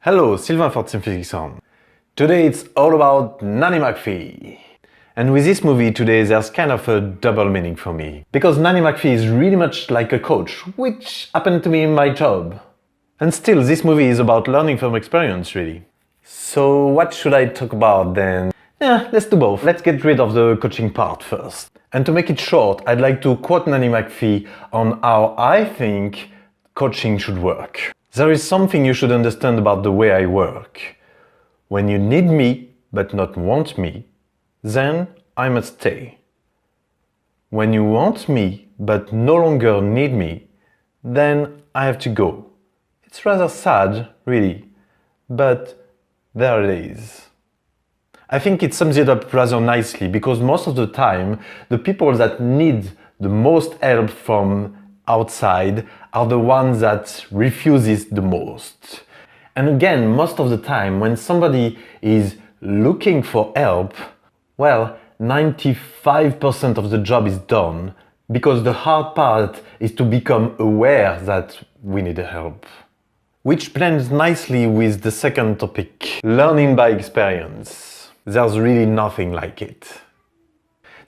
Hello, Sylvain for team.physics.on. Today it's all about Nanny Mc Phee. And with this movie today there's kind of a double meaning for me. Because Nanny Mc Phee is really much like a coach, which happened to me in my job. And still, this movie is about learning from experience, really. So what should I talk about then? Yeah, let's do both. Let's get rid of the coaching part first. And to make it short, I'd like to quote Nanny Mc Phee on how I think coaching should work. There is something you should understand about the way I work. When you need me, but not want me, then I must stay. When you want me, but no longer need me, then I have to go. It's rather sad, really, but there it is. I think it sums it up rather nicely because most of the time, the people that need the most help from outside are the ones that refuses the most. And again, most of the time when somebody is looking for help, well, 95% of the job is done because the hard part is to become aware that we need help. Which blends nicely with the second topic, learning by experience. There's really nothing like it.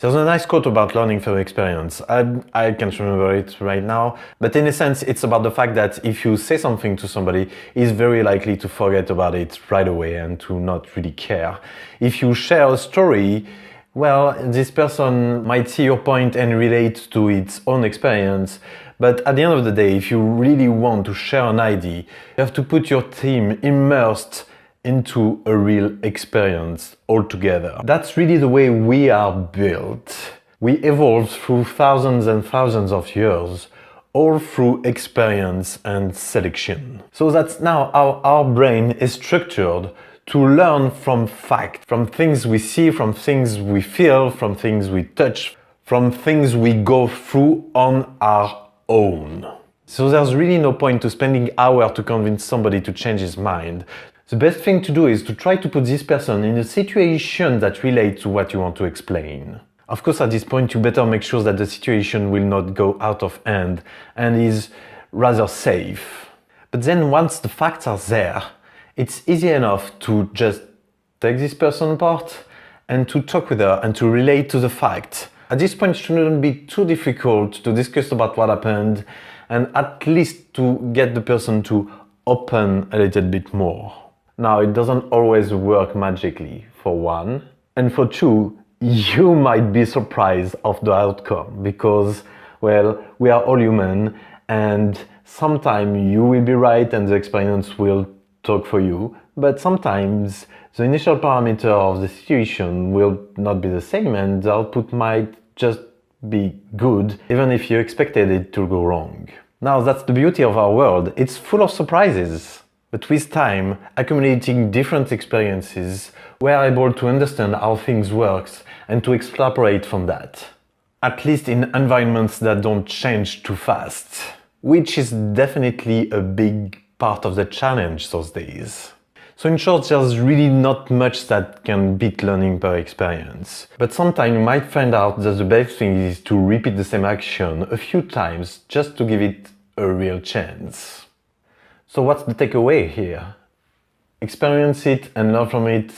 There's a nice quote about learning from experience. I can't remember it right now, but in a sense it's about the fact that if you say something to somebody, he's very likely to forget about it right away and to not really care. If you share a story, well, this person might see your point and relate to its own experience, but at the end of the day, if you really want to share an idea, you have to put your team immersed into a real experience altogether. That's really the way we are built. We evolved through thousands and thousands of years, all through experience and selection. So that's now how our brain is structured to learn from fact, from things we see, from things we feel, from things we touch, from things we go through on our own. So there's really no point to spending hours to convince somebody to change his mind. The best thing to do is to try to put this person in a situation that relates to what you want to explain. Of course, at this point, you better make sure that the situation will not go out of hand and is rather safe. But then once the facts are there, it's easy enough to just take this person apart and to talk with her and to relate to the fact. At this point, it shouldn't be too difficult to discuss about what happened and at least to get the person to open a little bit more. Now, it doesn't always work magically, for one. And for two, you might be surprised of the outcome because, well, we are all human and sometimes you will be right and the experience will talk for you. But sometimes the initial parameter of the situation will not be the same and the output might just be good, even if you expected it to go wrong. Now, that's the beauty of our world. It's full of surprises. But with time, accumulating different experiences, we are able to understand how things work and to extrapolate from that. At least in environments that don't change too fast, which is definitely a big part of the challenge those days. So in short, there's really not much that can beat learning by experience. But sometimes you might find out that the best thing is to repeat the same action a few times just to give it a real chance. So what's the takeaway here? Experience it and learn from it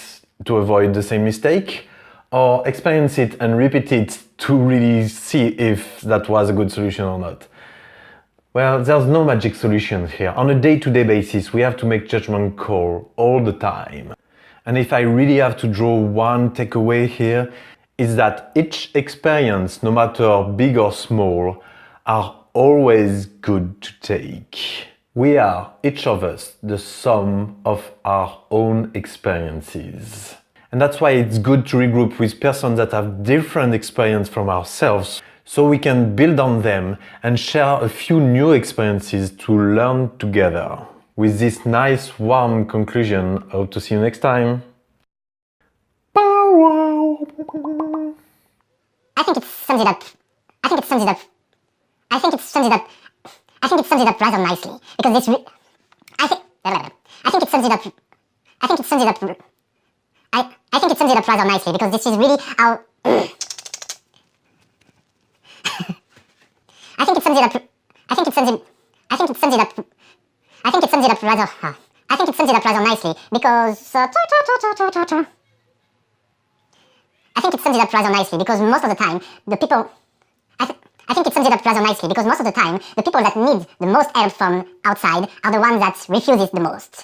to avoid the same mistake? Or experience it and repeat it to really see if that was a good solution or not? Well, there's no magic solution here. On a day-to-day basis, we have to make judgment call all the time. And if I really have to draw one takeaway here, is that each experience, no matter big or small, are always good to take. We are, each of us, the sum of our own experiences. And that's why it's good to regroup with persons that have different experience from ourselves so we can build on them and share a few new experiences to learn together. With this nice, warm conclusion, I hope to see you next time. I think it sums it up rather nicely because I think it sums it up rather nicely because this is really how I think it sums it up rather I think it sums it up rather nicely because I think it sums it up rather nicely because most of the time the people I think it sums it up rather nicely because most of the time the people that need the most help from outside are the ones that refuse it the most.